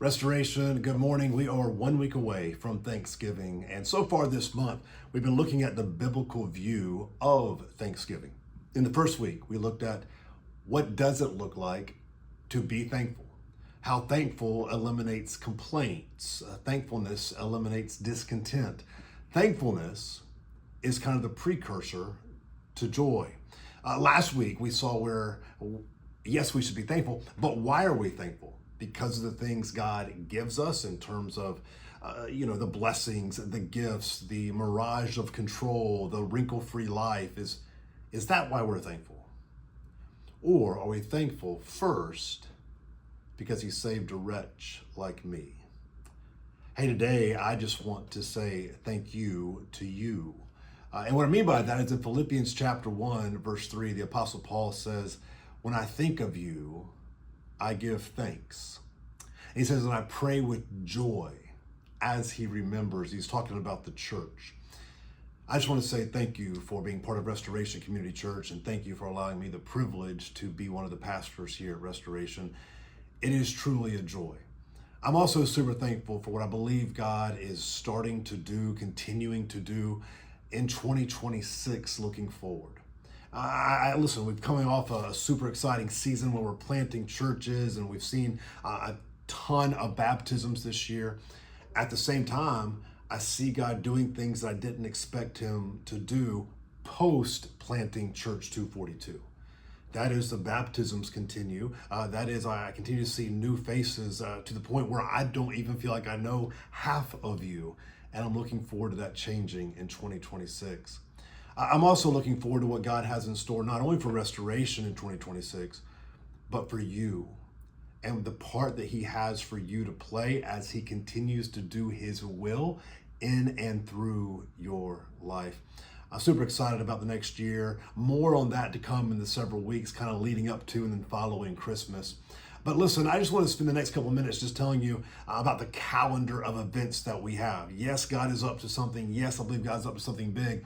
Restoration, good morning. We are 1 week away from Thanksgiving. And so far this month, we've been looking at the biblical view of Thanksgiving. In the first week, we looked at what does it look like to be thankful, how thankful eliminates complaints, thankfulness eliminates discontent. Thankfulness is kind of the precursor to joy. Last week, we saw where, yes, we should be thankful, but why are we thankful? Because of the things God gives us in terms of, the blessings, the gifts, the mirage of control, the wrinkle-free life. Is that why we're thankful? Or are we thankful first because he saved a wretch like me? Hey, today I just want to say thank you to you. And what I mean by that is in Philippians chapter 1, verse 3, the Apostle Paul says, when I think of you, I give thanks. And he says, and I pray with joy as he remembers. He's talking about the church. I just want to say thank you for being part of Restoration Community Church, and thank you for allowing me the privilege to be one of the pastors here at Restoration. It is truly a joy. I'm also super thankful for what I believe God is starting to do, continuing to do in 2026 looking forward. Listen, we're coming off a super exciting season where we're planting churches and we've seen a ton of baptisms this year. At the same time, I see God doing things that I didn't expect him to do post planting Church 242. That is, the baptisms continue. That is, I continue to see new faces to the point where I don't even feel like I know half of you. And I'm looking forward to that changing in 2026. I'm also looking forward to what God has in store, not only for Restoration in 2026, but for you and the part that he has for you to play as he continues to do his will in and through your life. I'm super excited about the next year. More on that to come in the several weeks, kind of leading up to and then following Christmas. But listen, I just want to spend the next couple of minutes just telling you about the calendar of events that we have. Yes, God is up to something. Yes, I believe God's up to something big.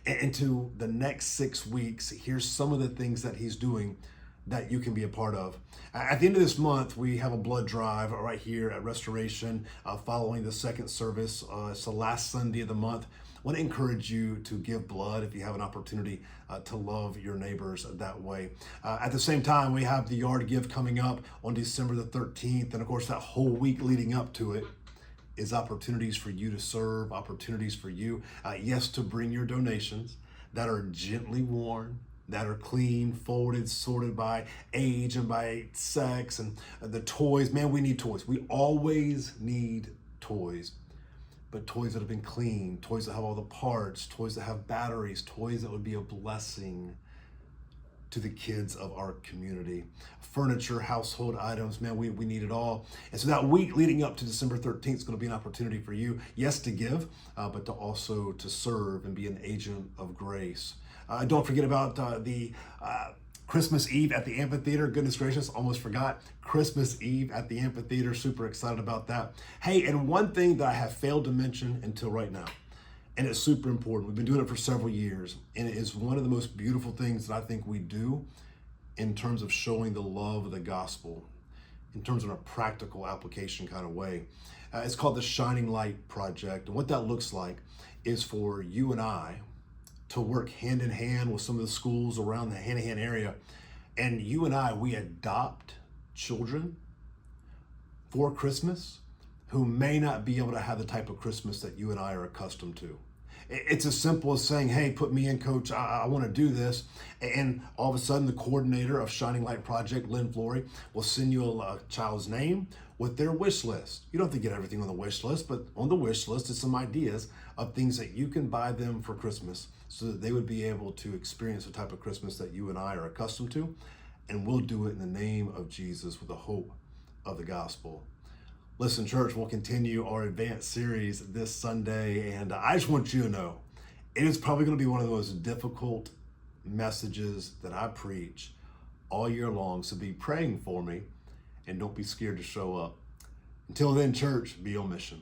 And into the next 6 weeks, here's some of the things that he's doing that you can be a part of. At the end of this month, we have a blood drive right here at Restoration following the second service. It's the last Sunday of the month. I want to encourage you to give blood if you have an opportunity to love your neighbors that way. At the same time, we have the yard give coming up on December the 13th. And of course, that whole week leading up to it is opportunities for you to serve, opportunities for you, yes, to bring your donations that are gently worn, that are clean, folded, sorted by age and by sex, and the toys. Man, we need toys. We always need toys. But toys that have been clean, toys that have all the parts, toys that have batteries, toys that would be a blessing to the kids of our community. Furniture, household items, man, we need it all. And so that week leading up to December 13th is going to be an opportunity for you, yes, to give, but to also to serve and be an agent of grace. Don't forget about the Christmas Eve at the amphitheater. Goodness gracious, almost forgot. Christmas Eve at the amphitheater. Super excited about that. Hey, and one thing that I have failed to mention until right now, and it's super important. We've been doing it for several years, and it is one of the most beautiful things that I think we do in terms of showing the love of the gospel, in terms of a practical application kind of way. It's called the Shining Light Project. And what that looks like is for you and I to work hand in hand with some of the schools around the Hanahan area. And you and I, we adopt children for Christmas who may not be able to have the type of Christmas that you and I are accustomed to. It's as simple as saying, hey, put me in, coach, I want to do this. And all of a sudden, the coordinator of Shining Light Project, Lynn Flory, will send you a child's name with their wish list. You don't have to get everything on the wish list, but on the wish list is some ideas of things that you can buy them for Christmas so that they would be able to experience the type of Christmas that you and I are accustomed to. And we'll do it in the name of Jesus with the hope of the gospel. Listen, church, we'll continue our advanced series this Sunday, and I just want you to know it is probably going to be one of the most difficult messages that I preach all year long, so be praying for me and don't be scared to show up. Until then, church, be on mission.